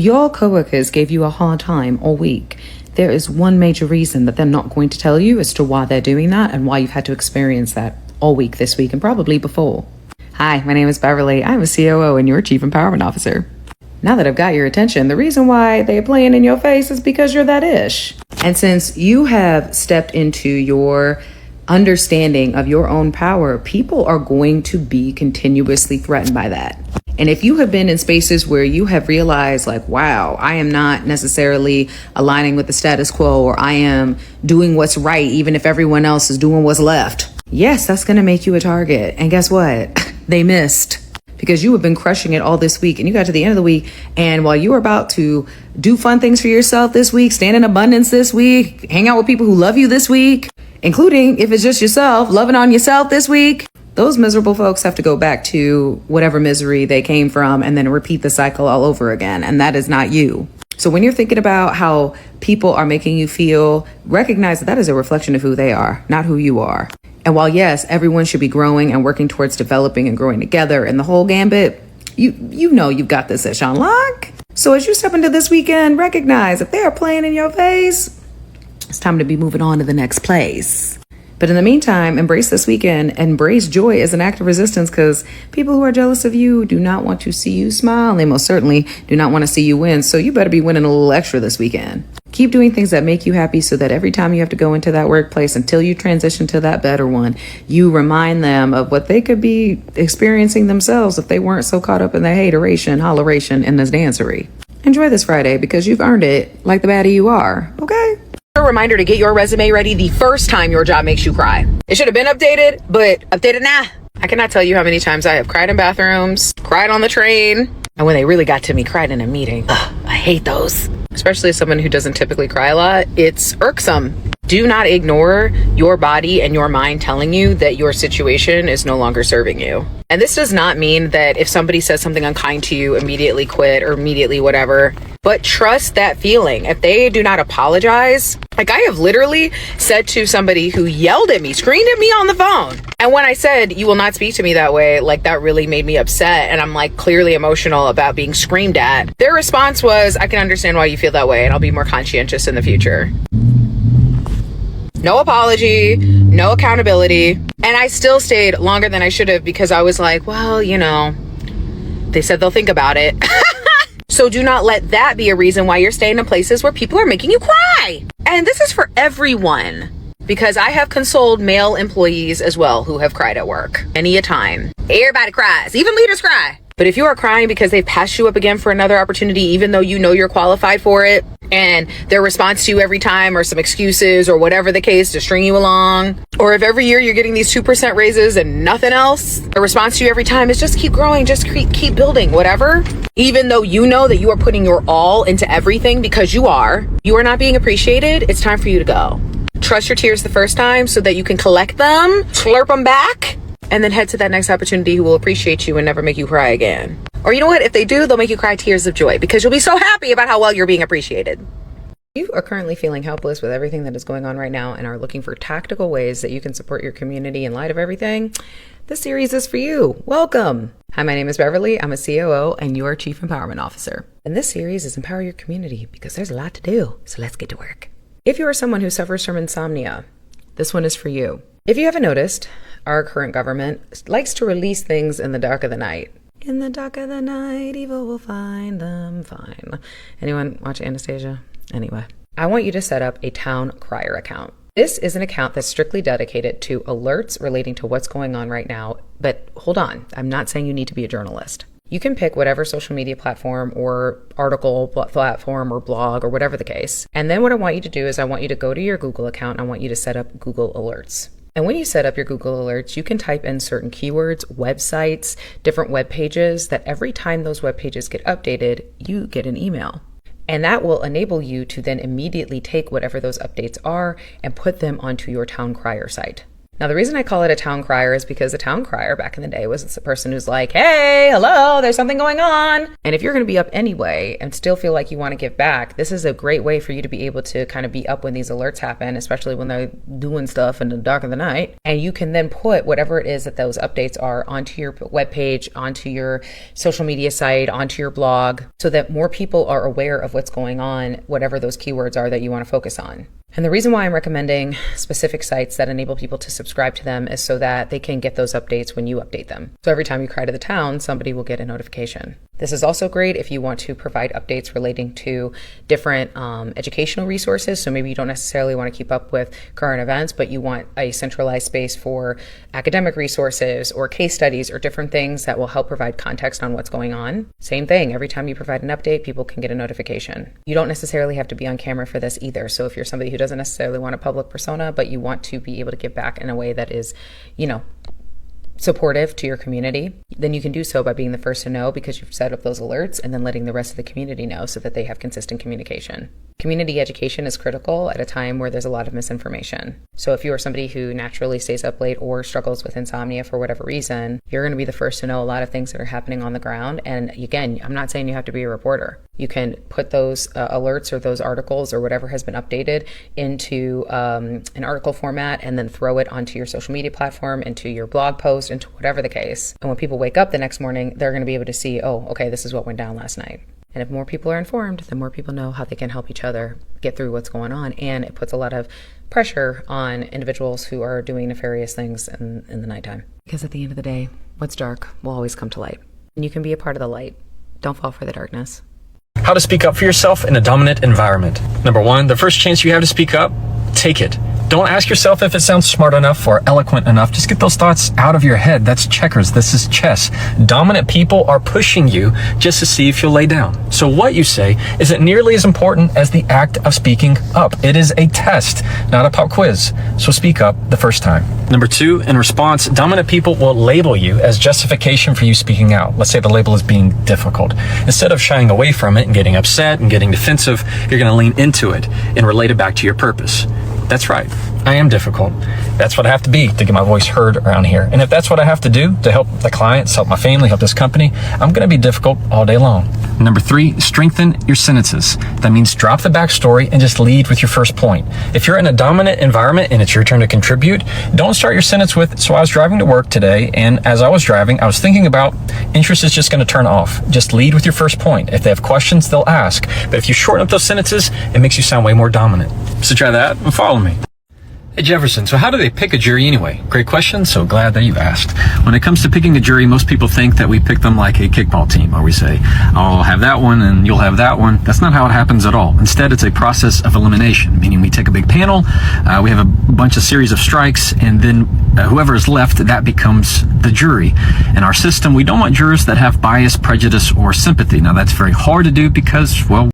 Your coworkers gave you a hard time all week. There is one major reason that they're not going to tell you as to why they're doing that and why you've had to experience that all week this week and probably before. Hi, my name is Beverly. I'm a COO and your Chief Empowerment Officer. Now that I've got your attention, the reason why they're playing in your face is because you're that ish. And since you have stepped into your understanding of your own power, people are going to be continuously threatened by that. And if you have been in spaces where you have realized like, wow, I am not necessarily aligning with the status quo, or I am doing what's right, even if everyone else is doing what's left. Yes, that's going to make you a target. And guess what? They missed. Because you have been crushing it all this week and you got to the end of the week. And while you were about to do fun things for yourself this week, stand in abundance this week, hang out with people who love you this week, including if it's just yourself, loving on yourself this week, those miserable folks have to go back to whatever misery they came from and then repeat the cycle all over again. And that is not you. So when you're thinking about how people are making you feel, recognize that that is a reflection of who they are, not who you are. And while, yes, everyone should be growing and working towards developing and growing together and the whole gambit, you know you've got this ish on lock. So as you step into this weekend, recognize if they are playing in your face, it's time to be moving on to the next place. But in the meantime, embrace this weekend, embrace joy as an act of resistance, because people who are jealous of you do not want to see you smile. And they most certainly do not want to see you win. So you better be winning a little extra this weekend. Keep doing things that make you happy so that every time you have to go into that workplace until you transition to that better one, you remind them of what they could be experiencing themselves if they weren't so caught up in the hateration, holleration, and this dancery. Enjoy this Friday because you've earned it like the baddie you are, okay? A reminder to get your resume ready the first time your job makes you cry. It should have been updated, but updated now. I cannot tell you how many times I have cried in bathrooms, cried on the train, and when they really got to me, cried in a meeting. Ugh, I hate those. Especially as someone who doesn't typically cry a lot, it's irksome. Do not ignore your body and your mind telling you that your situation is no longer serving you. And this does not mean that if somebody says something unkind to you, immediately quit or immediately whatever, but trust that feeling. If they do not apologize, like I have literally said to somebody who yelled at me, screamed at me on the phone. And when I said, you will not speak to me that way, like that really made me upset. And I'm like clearly emotional about being screamed at. Their response was, I can understand why you feel that way and I'll be more conscientious in the future. No apology, no accountability. And I still stayed longer than I should have because I was like, well, you know, they said they'll think about it. So do not let that be a reason why you're staying in places where people are making you cry. And this is for everyone, because I have consoled male employees as well who have cried at work many a time. Everybody cries, even leaders cry. But if you are crying because they've passed you up again for another opportunity, even though you know you're qualified for it, and their response to you every time are some excuses or whatever the case to string you along, or if every year you're getting these 2% raises and nothing else, the response to you every time is just keep growing, just keep building, whatever. Even though you know that you are putting your all into everything because you are not being appreciated, it's time for you to go. Trust your tears the first time so that you can collect them, slurp them back, and then head to that next opportunity who will appreciate you and never make you cry again. Or you know what? If they do, they'll make you cry tears of joy because you'll be so happy about how well you're being appreciated. You are currently feeling helpless with everything that is going on right now and are looking for tactical ways that you can support your community in light of everything. This series is for you. Welcome. Hi, my name is Beverly. I'm a COO and your Chief Empowerment Officer. And this series is Empower Your Community because there's a lot to do. So let's get to work. If you are someone who suffers from insomnia, this one is for you. If you haven't noticed, our current government likes to release things in the dark of the night. In the dark of the night, evil will find them fine. Anyone watch Anastasia? Anyway, I want you to set up a town crier account. This is an account that's strictly dedicated to alerts relating to what's going on right now. But hold on, I'm not saying you need to be a journalist. You can pick whatever social media platform or article platform or blog or whatever the case. And then what I want you to do is I want you to go to your Google account and I want you to set up Google Alerts. And when you set up your Google Alerts, you can type in certain keywords, websites, different web pages that every time those web pages get updated, you get an email. And that will enable you to then immediately take whatever those updates are and put them onto your town crier site. Now, the reason I call it a town crier is because a town crier back in the day was the person who's like, hey, hello, there's something going on. And if you're going to be up anyway and still feel like you want to give back, this is a great way for you to be able to kind of be up when these alerts happen, especially when they're doing stuff in the dark of the night. And you can then put whatever it is that those updates are onto your webpage, onto your social media site, onto your blog, so that more people are aware of what's going on, whatever those keywords are that you want to focus on. And the reason why I'm recommending specific sites that enable people to subscribe to them is so that they can get those updates when you update them. So every time you cry to the town, somebody will get a notification. This is also great if you want to provide updates relating to different educational resources. So maybe you don't necessarily want to keep up with current events, but you want a centralized space for academic resources or case studies or different things that will help provide context on what's going on. Same thing, every time you provide an update, people can get a notification. You don't necessarily have to be on camera for this either. So if you're somebody who doesn't necessarily want a public persona, but you want to be able to give back in a way that is, supportive to your community, then you can do so by being the first to know because you've set up those alerts and then letting the rest of the community know so that they have consistent communication. Community education is critical at a time where there's a lot of misinformation. So if you are somebody who naturally stays up late or struggles with insomnia for whatever reason, you're going to be the first to know a lot of things that are happening on the ground. And again, I'm not saying you have to be a reporter. You can put those alerts or those articles or whatever has been updated into an article format and then throw it onto your social media platform, into your blog post, into whatever the case. And when people wake up the next morning, they're going to be able to see, oh, okay, this is what went down last night. And if more people are informed, then more people know how they can help each other get through what's going on. And it puts a lot of pressure on individuals who are doing nefarious things in the nighttime. Because at the end of the day, what's dark will always come to light. And you can be a part of the light. Don't fall for the darkness. How to speak up for yourself in a dominant environment. Number one, the first chance you have to speak up, take it. Don't ask yourself if it sounds smart enough or eloquent enough. Just get those thoughts out of your head. That's checkers. This is chess. Dominant people are pushing you just to see if you'll lay down. So what you say isn't nearly as important as the act of speaking up. It is a test, not a pop quiz. So speak up the first time. Number two, in response, dominant people will label you as justification for you speaking out. Let's say the label is being difficult. Instead of shying away from it and getting upset and getting defensive, you're going to lean into it and relate it back to your purpose. That's right. I am difficult. That's what I have to be to get my voice heard around here. And if that's what I have to do to help the clients, help my family, help this company, I'm going to be difficult all day long. Number three, strengthen your sentences. That means drop the backstory and just lead with your first point. If you're in a dominant environment and it's your turn to contribute, don't start your sentence with, so I was driving to work today, and as I was driving, I was thinking about, interest is just going to turn off. Just lead with your first point. If they have questions, they'll ask. But if you shorten up those sentences, it makes you sound way more dominant. So try that and follow me. Hey Jefferson, so how do they pick a jury anyway? Great question, so glad that you've asked. When it comes to picking a jury, most people think that we pick them like a kickball team, or we say, I'll have that one and you'll have that one. That's not how it happens at all. Instead, it's a process of elimination, meaning we take a big panel, we have a series of strikes, and then whoever is left, that becomes the jury. In our system, we don't want jurors that have bias, prejudice, or sympathy. Now that's very hard to do because, well,